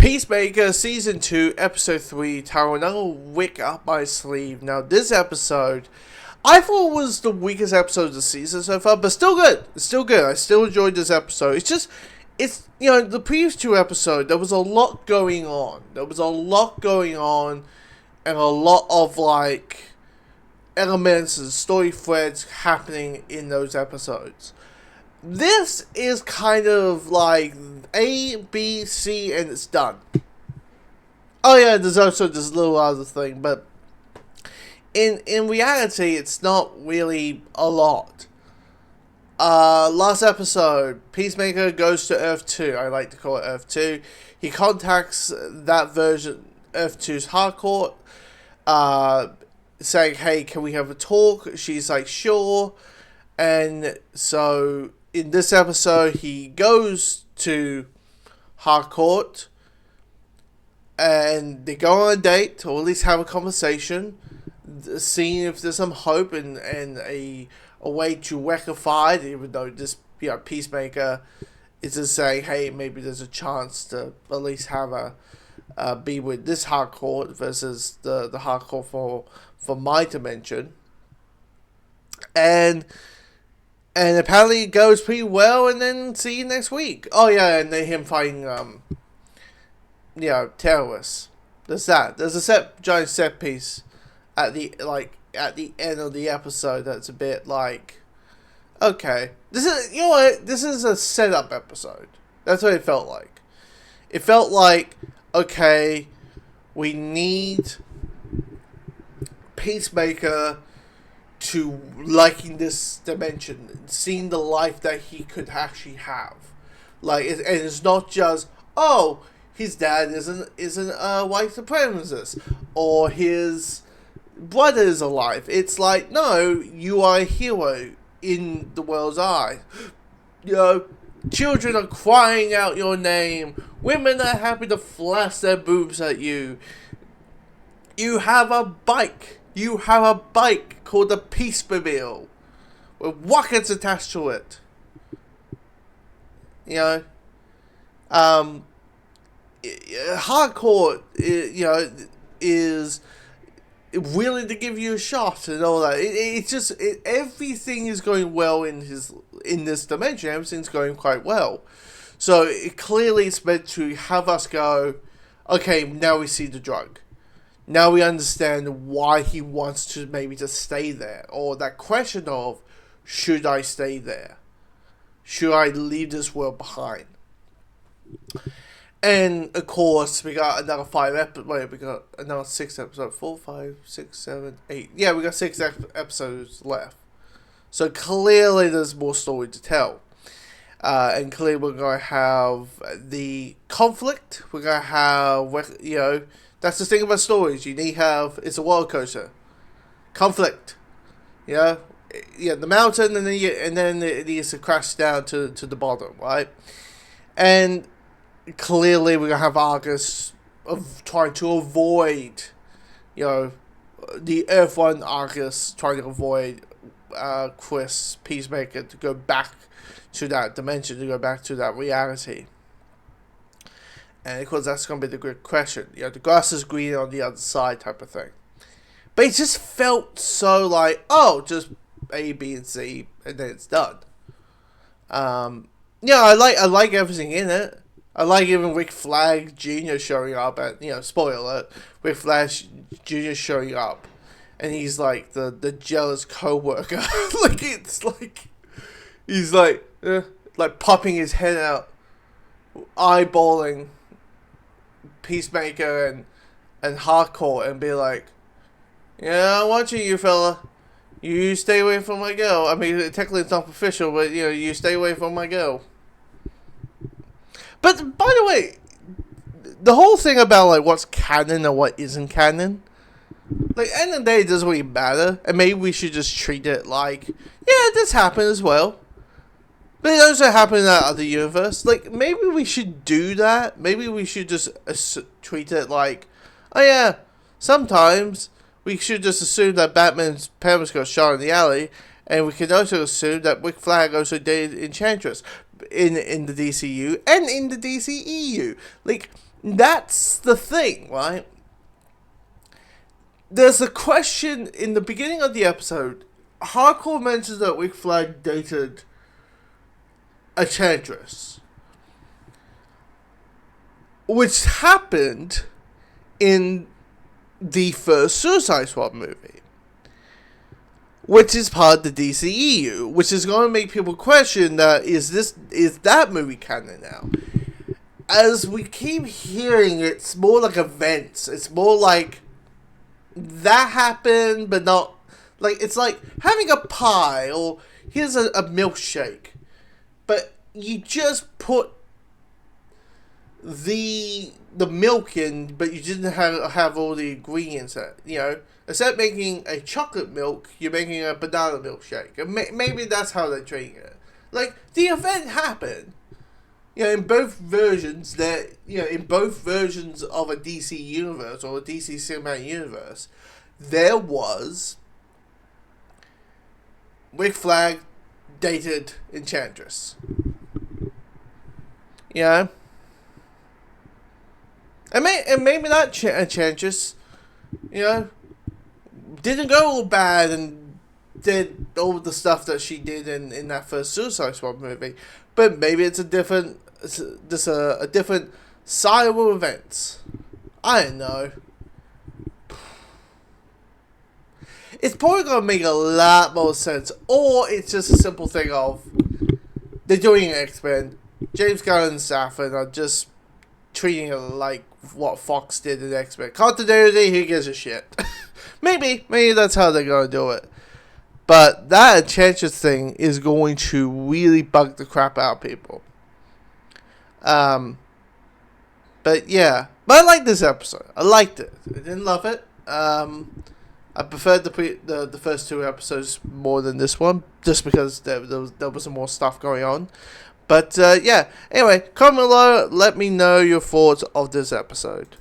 Peacemaker Season 2, Episode 3, titled Another Wick Up My Sleeve. Now, this episode, I thought was the weakest episode of the season so far, but still good. It's still good. I still enjoyed this episode. The previous two episodes, there was a lot going on. And a lot of, elements and story threads happening in those episodes. This is kind of like A, B, C, and it's done. Oh yeah, there's also this little other thing, but in reality, it's not really a lot. Last episode, Peacemaker goes to Earth 2. I like to call it Earth 2. He contacts that version, Earth 2's Hardcore, saying, hey, can we have a talk? She's like, sure. And so in this episode, he goes to Harcourt and they go on a date, or at least have a conversation, seeing if there's some hope and a way to rectify it, even though this Peacemaker is just saying, hey, maybe there's a chance to at least have a be with this Harcourt versus the Harcourt for my dimension. And apparently it goes pretty well, and then see you next week. Oh yeah, and then him fighting, terrorists. There's that. There's a giant set piece at the end of the episode that's a bit like, okay, this is a setup episode. That's what it felt like. It felt like, okay, we need Peacemaker to liking this dimension, seeing the life that he could actually have, and it's not just, oh, his dad isn't a white supremacist, or his brother is alive. It's like, no, you are a hero in the world's eye. Children are crying out your name. Women are happy to flash their boobs at you. You have a bike. Called the Peacemobile with rockets attached to it. Hardcore, is willing to give you a shot and all that. Everything is going well in this dimension. Everything's going quite well. So clearly it's meant to have us go, okay, now we see the drug. Now we understand why he wants to maybe just stay there. Or that question of, should I stay there? Should I leave this world behind? And, of course, we got another 5 episodes. Wait, we got another 6 episodes. 4, 5, 6, 7, 8. Yeah, we got 6 episodes left. So clearly there's more story to tell. And clearly we're going to have the conflict. We're going to have, that's the thing about stories. It's a roller coaster. Conflict. The mountain, and then it needs to crash down to the bottom, right? And clearly we're going to have Argus of trying to avoid, the Earth 1 Argus trying to avoid Chris Peacemaker to go back to that dimension, to go back to that reality. And of course, that's going to be the good question. The grass is green on the other side type of thing. But it just felt so like, oh, just A, B, and C, and then it's done. I like everything in it. I like even Rick Flag Jr. showing up at, spoiler alert, Rick Flag Jr. showing up. And he's like the jealous co-worker. He's like popping his head out, eyeballing Peacemaker and Hardcore, and be like, yeah, I'm watching you, fella. You stay away from my girl. I mean, technically it's not official, but you stay away from my girl. But by the way, the whole thing about what's canon and what isn't canon, at the end of the day, it doesn't really matter. And maybe we should just treat it like, yeah, this happened as well. But it also happened in that other universe. Maybe we should do that. Maybe we should just treat it like, oh yeah, sometimes we should just assume that Batman's parents got shot in the alley, and we can also assume that Rick Flag also dated Enchantress in the DCU and in the DCEU. That's the thing, right? There's a question in the beginning of the episode. Hardcore mentions that Rick Flag dated a Chantress, which happened in the first Suicide Squad movie, which is part of the DCEU, which is going to make people question that is that movie canon now? As we keep hearing, it's more like events. It's more like that happened, but not like it's like having a pie or here's a milkshake, but you just put the milk in, but you didn't have all the ingredients. Instead of making a chocolate milk, you're making a banana milkshake, and maybe that's how they drink it. Like the event happened. In both versions, in both versions of a DC universe or a DC cinematic universe, there was Rick Flag dated Enchantress. And maybe that Enchantress, didn't go all bad and did all the stuff that she did in that first Suicide Squad movie, but maybe it's a different side of events. I don't know. It's probably going to make a lot more sense, or it's just a simple thing of they're doing X-Men. James Gunn and Safran are just treating it like what Fox did in X-Men. Continuity, who gives a shit? Maybe that's how they're going to do it. But that Enchantress thing is going to really bug the crap out of people. But I liked this episode. I liked it. I didn't love it. I preferred the first two episodes more than this one, just because there was some more stuff going on. But anyway, comment below. Let me know your thoughts of this episode.